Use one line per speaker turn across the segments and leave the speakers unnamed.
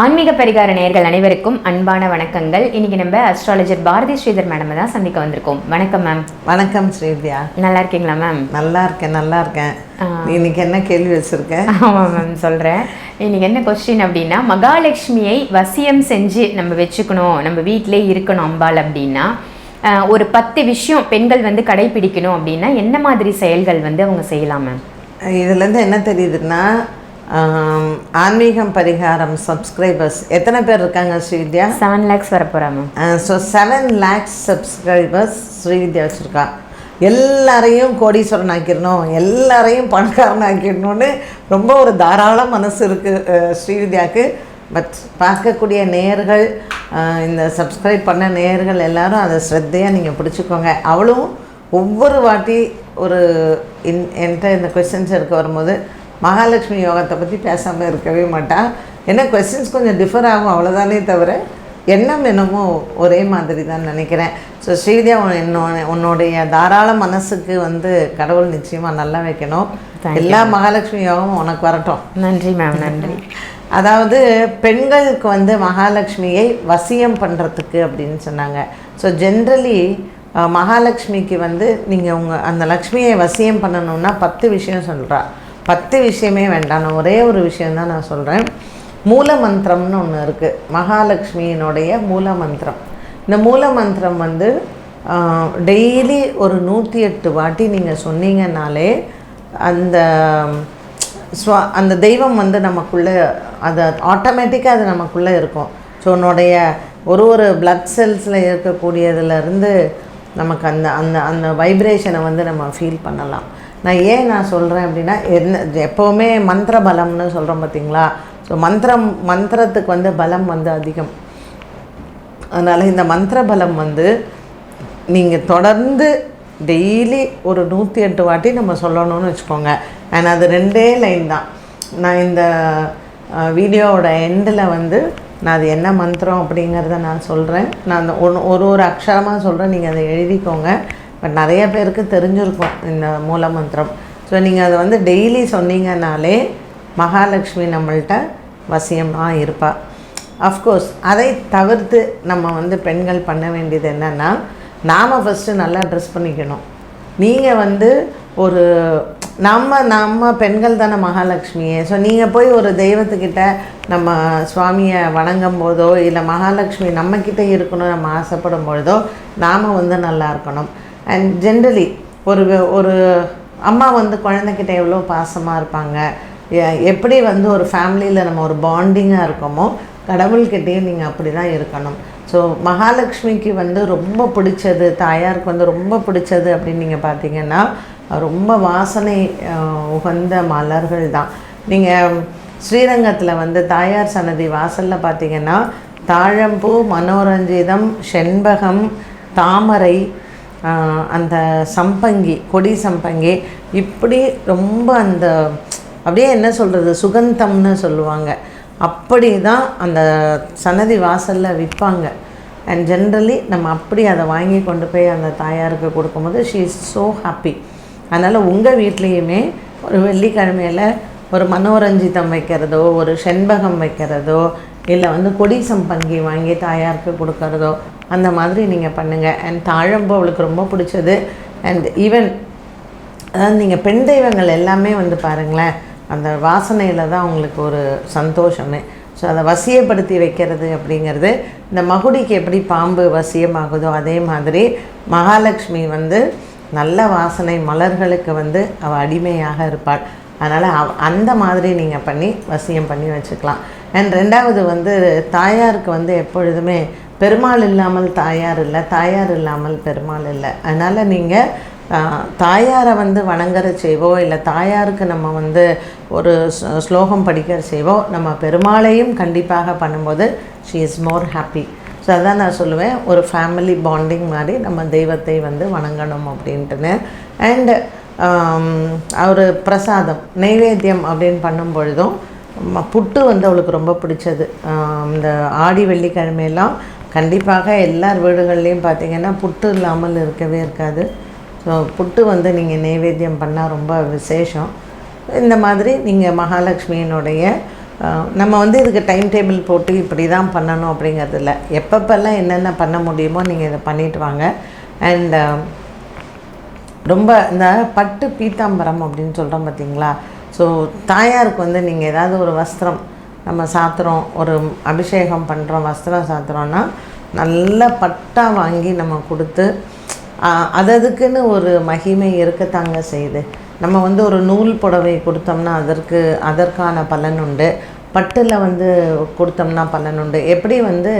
ஆன்மீக பரிகார நேயர்கள் அனைவருக்கும் அன்பான வணக்கங்கள். இன்னைக்கு நம்ம அஸ்ட்ராலஜர் பாரதி ஸ்ரீதர் மேடம் தான் சந்திக்க வந்திருக்கோம். வணக்கம் மேம்.
வணக்கம் ஸ்ரீவித்யா.
நல்லா இருக்கீங்களா மேம்?
நல்லா இருக்கேன். இன்னைக்கு என்ன கேள்வி வச்சிருக்கேன்?
ஆமாம் மேம், சொல்கிறேன். இன்னைக்கு என்ன கொஸ்டின் அப்படின்னா, மகாலட்சுமியை வசியம் செஞ்சு நம்ம வச்சுக்கணும், நம்ம வீட்டிலே இருக்கணும் அம்பாள் அப்படின்னா ஒரு 10 விஷயம் பெண்கள் வந்து கடைபிடிக்கணும் அப்படின்னா என்ன மாதிரி செயல்கள் வந்து அவங்க செய்யலாம் மேம்?
இதுலேருந்து என்ன தெரியுதுன்னா, ஆன்மீகம் பரிகாரம் சப்ஸ்கிரைபர்ஸ் எத்தனை பேர் இருக்காங்க ஸ்ரீவித்யா?
7 lakhs வரப்போகிறா ma'am.
So 7 lakhs subscribers Srividya வச்சுருக்கா. எல்லாரையும் கோடீஸ்வரன் ஆக்கிடணும், எல்லாரையும் பணக்காரன் ஆக்கிடணும்னு ரொம்ப ஒரு தாராள மனசு இருக்குது ஸ்ரீவித்யாவுக்கு. பட் பார்க்கக்கூடிய நேயர்கள், இந்த சப்ஸ்கிரைப் பண்ண நேயர்கள் எல்லாரும் அதை ஸ்ரத்தையாக நீங்கள் பிடிச்சிக்கோங்க. அவளும் ஒவ்வொரு வாட்டி ஒரு என்கிட்ட இந்த கொஸ்டின்ஸ் இருக்க வரும்போது மகாலட்சுமி யோகத்தை பற்றி பேசாமல் இருக்கவே மாட்டாள். ஏன்னா கொஸ்டின்ஸ் கொஞ்சம் டிஃபர் ஆகும், அவ்வளோதானே தவிர எண்ணம் என்னமோ ஒரே மாதிரி தான் நினைக்கிறேன். ஸோ ஸ்ரீவித்யா, உன்னுடைய தாராள மனசுக்கு வந்து கடவுள் நிச்சயமாக நல்லா வைக்கணும். எல்லா மகாலட்சுமி யோகமும் உனக்கு வரட்டும்.
நன்றி மேம், நன்றி.
அதாவது பெண்களுக்கு வந்து மகாலட்சுமியை வசியம் பண்ணுறதுக்கு அப்படின்னு சொன்னாங்க. ஸோ ஜென்ரலி மகாலட்சுமிக்கு வந்து நீங்கள் அந்த லக்ஷ்மியை வசியம் பண்ணணுன்னா 10 விஷயம் சொல்கிறா. 10 விஷயமே வேண்டாம், நான் ஒரே ஒரு விஷயந்தான் நான் சொல்கிறேன். மூல மந்திரம்னு ஒன்று இருக்குது, மகாலட்சுமியினுடைய மூல மந்திரம். இந்த மூல மந்திரம் வந்து டெய்லி ஒரு 108 வாட்டி நீங்கள் சொன்னீங்கன்னாலே அந்த தெய்வம் வந்து நமக்குள்ளே அது ஆட்டோமேட்டிக்காக அது நமக்குள்ளே இருக்கும். ஸோ உன்னுடைய ஒரு பிளட் செல்ஸில் இருக்கக்கூடியதுலேருந்து நமக்கு அந்த அந்த அந்த வைப்ரேஷனை வந்து நம்ம ஃபீல் பண்ணலாம். நான் சொல்கிறேன் அப்படின்னா, எப்போவுமே மந்திர பலம்னு சொல்கிறோம் பார்த்தீங்களா? ஸோ மந்திரத்துக்கு வந்து பலம் வந்து அதிகம். அதனால் இந்த மந்திர பலம் வந்து நீங்கள் தொடர்ந்து டெய்லி ஒரு 108 வாட்டி நம்ம சொல்லணும்னு வச்சுக்கோங்க. அண்ட் அது 2 லைன் தான். நான் இந்த வீடியோவோட எண்டில் வந்து நான் அது என்ன மந்திரம் அப்படிங்கிறத நான் சொல்கிறேன். நான் அந்த ஒரு அக்ஷரமாக சொல்கிறேன், நீங்கள் அதை எழுதிக்கோங்க. பட் நிறைய பேருக்கு தெரிஞ்சிருக்கும் இந்த மூல மந்திரம். ஸோ நீங்கள் அதை வந்து டெய்லி சொன்னீங்கன்னாலே மகாலட்சுமி நம்மள்கிட்ட வசியமாக இருப்பாள். அஃப்கோர்ஸ் அதை தவிர்த்து நம்ம வந்து பெண்கள் பண்ண வேண்டியது என்னென்னா, நாம் ஃபஸ்ட்டு நல்லா ட்ரெஸ் பண்ணிக்கணும். நீங்கள் வந்து ஒரு நம்ம பெண்கள் தானே மகாலட்சுமியே. ஸோ நீங்கள் போய் ஒரு தெய்வத்துக்கிட்ட நம்ம சுவாமியை வணங்கும் போதோ இல்லை மகாலட்சுமி நம்மக்கிட்ட இருக்கணும் நம்ம ஆசைப்படும் பொழுதோ நாம் வந்து நல்லா இருக்கணும். அண்ட் ஜென்ரலி ஒரு அம்மா வந்து குழந்தைகிட்ட எவ்வளோ பாசமாக இருப்பாங்க, எப்படி வந்து ஒரு ஃபேமிலியில் நம்ம ஒரு பாண்டிங்காக இருக்கோமோ கடவுள்கிட்டேயும் நீங்கள் அப்படி தான் இருக்கணும். ஸோ மகாலட்சுமிக்கு வந்து ரொம்ப பிடிச்சது, தாயாருக்கு வந்து ரொம்ப பிடிச்சது அப்படின்னு நீங்கள் பார்த்தீங்கன்னா ரொம்ப வாசனை உகந்த மலர்கள் தான். நீங்கள் ஸ்ரீரங்கத்தில் வந்து தாயார் சன்னதி வாசலில் பார்த்தீங்கன்னா தாழம்பூ, மனோரஞ்சிதம், செண்பகம், தாமரை, அந்த சம்பங்கி, கொடி சம்பங்கி, இப்படி ரொம்ப அந்த அப்படியே என்ன சொல்கிறது சுகந்தம்னு சொல்லுவாங்க, அப்படி தான் அந்த சன்னதி வாசலில் விற்பாங்க. அண்ட் ஜென்ரலி நம்ம அப்படி அதை வாங்கி கொண்டு போய் அந்த தாயாருக்கு கொடுக்கும்போது ஷீ இஸ் ஸோ ஹாப்பி. அதனால் உங்கள் வீட்லேயுமே ஒரு வெள்ளிக்கிழமையில் ஒரு மனோரஞ்சிதம் வைக்கிறதோ, ஒரு செண்பகம் வைக்கிறதோ, இல்லை வந்து கொடி சம்பங்கி வாங்கி தாயாருக்கு கொடுக்கறதோ அந்த மாதிரி நீங்கள் பண்ணுங்கள். அண்ட் தாழம்பூ அவளுக்கு ரொம்ப பிடிச்சது. அண்ட் ஈவன் அதாவது நீங்கள் பெண் தெய்வங்கள் எல்லாமே வந்து பாருங்களேன், அந்த வாசனையில் தான் அவங்களுக்கு ஒரு சந்தோஷமே. ஸோ அதை வசியப்படுத்தி வைக்கிறது அப்படிங்கிறது, இந்த மகுடிக்கு எப்படி பாம்பு வசியமாகுதோ அதே மாதிரி மகாலட்சுமி வந்து நல்ல வாசனை மலர்களுக்கு வந்து அவள் அடிமையாக இருப்பாள். அதனால் அந்த மாதிரி நீங்கள் பண்ணி வசியம் பண்ணி வச்சுக்கலாம். அண்ட் 2வது வந்து தாயாருக்கு வந்து எப்பொழுதுமே பெருமாள் இல்லாமல் தாயார் இல்லை, தாயார் இல்லாமல் பெருமாள் இல்லை. அதனால் நீங்கள் தாயாரை வந்து வணங்குற செய்வோ இல்லை தாயாருக்கு நம்ம வந்து ஒரு ஸ்லோகம் படிக்கிற செய்வோ நம்ம பெருமாளையும் கண்டிப்பாக பண்ணும்போது she is more happy. So அதான் நான் சொல்லுவேன், ஒரு ஃபேமிலி பாண்டிங் மாதிரி நம்ம தெய்வத்தை வந்து வணங்கணும் அப்படின்ட்டுன்னு. அண்டு ஒரு பிரசாதம் நைவேத்தியம் அப்படின்னு பண்ணும் பொழுதும் புட்டு வந்து அவளுக்கு ரொம்ப பிடிச்சது. இந்த ஆடி வெள்ளிக்கிழமையெல்லாம் கண்டிப்பாக எல்லார் வீடுகள்லேயும் பார்த்திங்கன்னா புட்டு இல்லாமல் இருக்கவே இருக்காது. ஸோ புட்டு வந்து நீங்கள் நைவேத்தியம் பண்ணால் ரொம்ப விசேஷம். இந்த மாதிரி நீங்கள் மகாலட்சுமியினுடைய நம்ம வந்து இதுக்கு டைம் டேபிள் போட்டு இப்படி தான் பண்ணணும் அப்படிங்கிறது இல்லை. எப்பப்பெல்லாம் என்னென்ன பண்ண முடியுமோ நீங்கள் இதை பண்ணிட்டு வாங்க. அண்ட் ரொம்ப இந்த பட்டு பீத்தாம்பரம் அப்படின்னு சொல்கிறோம் பார்த்தீங்களா. ஸோ தாயாருக்கு வந்து நீங்கள் ஏதாவது ஒரு வஸ்திரம் நம்ம சாத்துறோம், ஒரு அபிஷேகம் பண்ணுறோம், வஸ்திரம் சாத்துறோன்னா நல்ல பட்டாக வாங்கி நம்ம கொடுத்து அதுக்குன்னு ஒரு மகிமை இருக்கத்தாங்க செய்யுது. நம்ம வந்து ஒரு நூல் புடவை கொடுத்தோம்னா அதற்கான பலன் உண்டு, பட்டில் வந்து கொடுத்தோம்னா பலன் உண்டு. எப்படி வந்து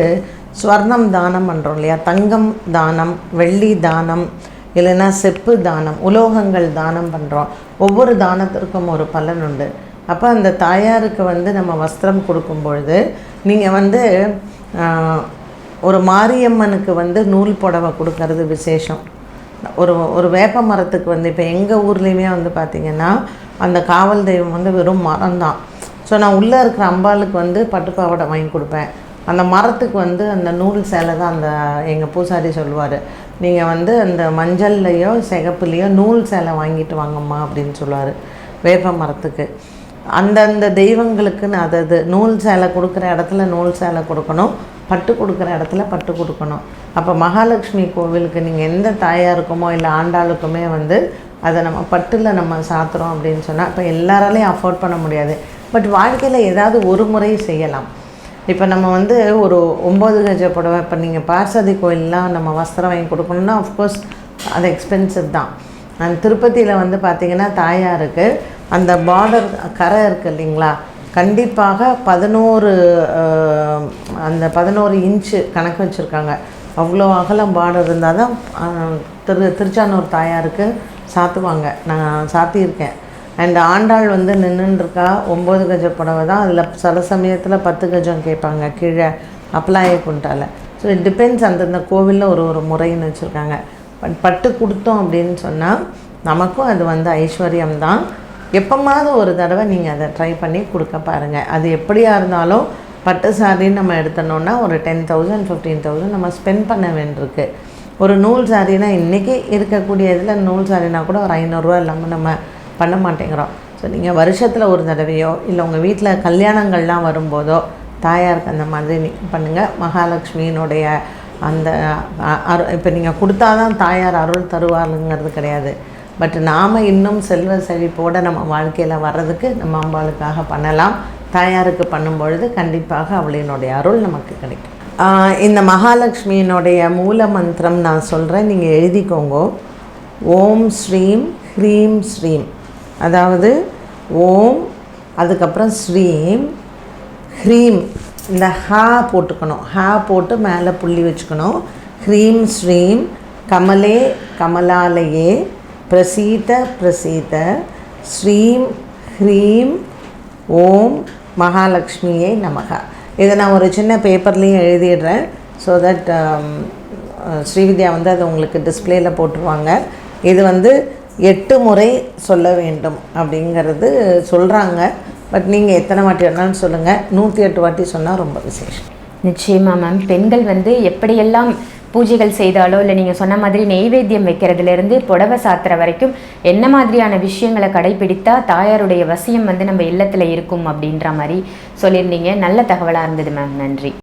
ஸ்வர்ணம் தானம் பண்ணுறோம் இல்லையா, தங்கம் தானம், வெள்ளி தானம், இல்லைன்னா செப்பு தானம், உலோகங்கள் தானம் பண்ணுறோம். ஒவ்வொரு தானத்திற்கும் ஒரு பலன் உண்டு. அப்போ அந்த தாயாருக்கு வந்து நம்ம வஸ்திரம் கொடுக்கும் பொழுது நீங்கள் வந்து ஒரு மாரியம்மனுக்கு வந்து நூல் புடவை கொடுக்கறது விசேஷம். ஒரு வேப்ப மரத்துக்கு வந்து இப்போ எங்கள் ஊர்லேயுமே வந்து பார்த்திங்கன்னா அந்த காவல் தெய்வம் வந்து வெறும் மரம் தான். ஸோ நான் உள்ளே இருக்கிற அம்பாளுக்கு வந்து பட்டுப்பாவடை வாங்கி கொடுப்பேன். அந்த மரத்துக்கு வந்து அந்த நூல் சேலை தான் அந்த எங்கள் பூசாரி சொல்லுவார், நீங்கள் வந்து அந்த மஞ்சள்லையோ சிகப்புலேயோ நூல் சேலை வாங்கிட்டு வாங்கம்மா அப்படின்னு சொல்லுவார். வேப்ப மரத்துக்கு அந்தந்த தெய்வங்களுக்குன்னு அது நூல் சேலை கொடுக்குற இடத்துல நூல் சேலை கொடுக்கணும், பட்டு கொடுக்குற இடத்துல பட்டு கொடுக்கணும். அப்போ மகாலட்சுமி கோவிலுக்கு நீங்கள் எந்த தாயாருக்குமோ இல்லை ஆண்டாளுக்குமே வந்து அதை நம்ம பட்டில் நம்ம சாத்துறோம் அப்படின்னு சொன்னால் இப்போ எல்லாராலையும் அஃபோர்ட் பண்ண முடியாது. பட் வாழ்க்கையில் ஏதாவது ஒரு முறை செய்யலாம். இப்போ நம்ம வந்து ஒரு 9 கஜ புடவை, இப்போ நீங்கள் பார்வதி கோயிலெலாம் நம்ம வஸ்திரம் வாங்கி கொடுக்கணுன்னா ஆஃப்கோர்ஸ் அது எக்ஸ்பென்சிவ் தான். அண்ட் திருப்பதியில் வந்து பார்த்திங்கன்னா தாயாருக்கு அந்த பார்டர் கரை இருக்குது இல்லைங்களா, கண்டிப்பாக 11 இன்ச்சு கணக்கு வச்சுருக்காங்க. அவ்வளோ அகலம் பார்டர் இருந்தால் தான் திருச்சானூர் தாயாருக்கு சாத்துவாங்க. நான் சாத்தியிருக்கேன். அண்ட் ஆண்டாள் வந்து நின்றுருக்கா 9 கஜ புடவை தான். அதில் சில சமயத்தில் 10 கஜம் கேட்பாங்க கீழே அப்ளாய குண்டால. ஸோ இட் டிபெண்ட்ஸ், அந்தந்த கோவிலில் ஒரு முறைன்னு வச்சுருக்காங்க. பட்டு கொடுத்தோம் அப்படின்னு சொன்னால் நமக்கும் அது வந்து ஐஸ்வர்யம் தான். எப்போமாவது ஒரு தடவை நீங்கள் அதை ட்ரை பண்ணி கொடுக்க பாருங்கள். அது எப்படியா இருந்தாலும் பட்டு சாரின்னு நம்ம எடுத்தோன்னா ஒரு 10,000 15,000 நம்ம ஸ்பெண்ட் பண்ண வேண்டியிருக்கு. ஒரு நூல் சாரினா இன்றைக்கி இருக்கக்கூடிய இதில் நூல் சாரினா கூட ஒரு 500 ரூபா இல்லாமல் நம்ம பண்ண மாட்டேங்கிறோம். ஸோ நீங்கள் வருஷத்தில் ஒரு தடவையோ இல்லை உங்கள் வீட்டில் கல்யாணங்கள்லாம் வரும்போதோ தாயாருக்கு அந்த மாதிரி நீங்கள் பண்ணுங்கள். மகாலட்சுமியினுடைய அந்த இப்போ நீங்கள் கொடுத்தாதான் தாயார் அருள் தருவாருங்கிறது கிடையாது. பட் நாம் இன்னும் செல்வ செழிப்போடு நம்ம வாழ்க்கையில் வர்றதுக்கு நம்ம அம்பாளுக்காக பண்ணலாம். தாயாருக்கு பண்ணும்பொழுது கண்டிப்பாக அவளினுடைய அருள் நமக்கு கிடைக்கும். இந்த மகாலட்சுமியினுடைய மூல மந்திரம் நான் சொல்கிறேன், நீங்கள் எழுதிக்கோங்க. ஓம் ஸ்ரீம் ஹ்ரீம் ஸ்ரீம், அதாவது ஓம் அதுக்கப்புறம் ஸ்ரீம் ஹ்ரீம், இந்த ஹா போட்டுக்கணும், ஹா போட்டு மேலே புள்ளி வச்சுக்கணும். ஹ்ரீம் ஸ்ரீம் கமலே கமலாலயே பிரசீத பிரசீத ஸ்ரீம் ஹ்ரீம் ஓம் மகாலட்சுமியே நமக. இதை நான் ஒரு சின்ன பேப்பர்லேயும் எழுதிடுறேன். ஸோ தட் ஸ்ரீவித்யா வந்து அதை உங்களுக்கு டிஸ்பிளேயில் போட்டுருவாங்க. இது வந்து 8 முறை சொல்ல வேண்டும் அப்படிங்கிறது சொல்கிறாங்க. பட் நீங்கள் எத்தனை வாட்டி வேணாலும் சொல்லுங்கள், 108 வாட்டி சொன்னால் ரொம்ப விசேஷம்.
நிச்சயமாக மேம். பெண்கள் வந்து எப்படியெல்லாம் பூஜைகள் செய்தாலோ இல்லை நீங்கள் சொன்ன மாதிரி நெய்வேத்தியம் வைக்கிறதுலேருந்து புடவை சாத்துற வரைக்கும் என்ன மாதிரியான விஷயங்களை கடைபிடித்தா தாயாருடைய வசியம் வந்து நம்ம இல்லத்தில் இருக்கும் அப்படின்ற மாதிரி சொல்லியிருந்தீங்க. நல்ல தகவலாக இருந்தது மேம். நன்றி.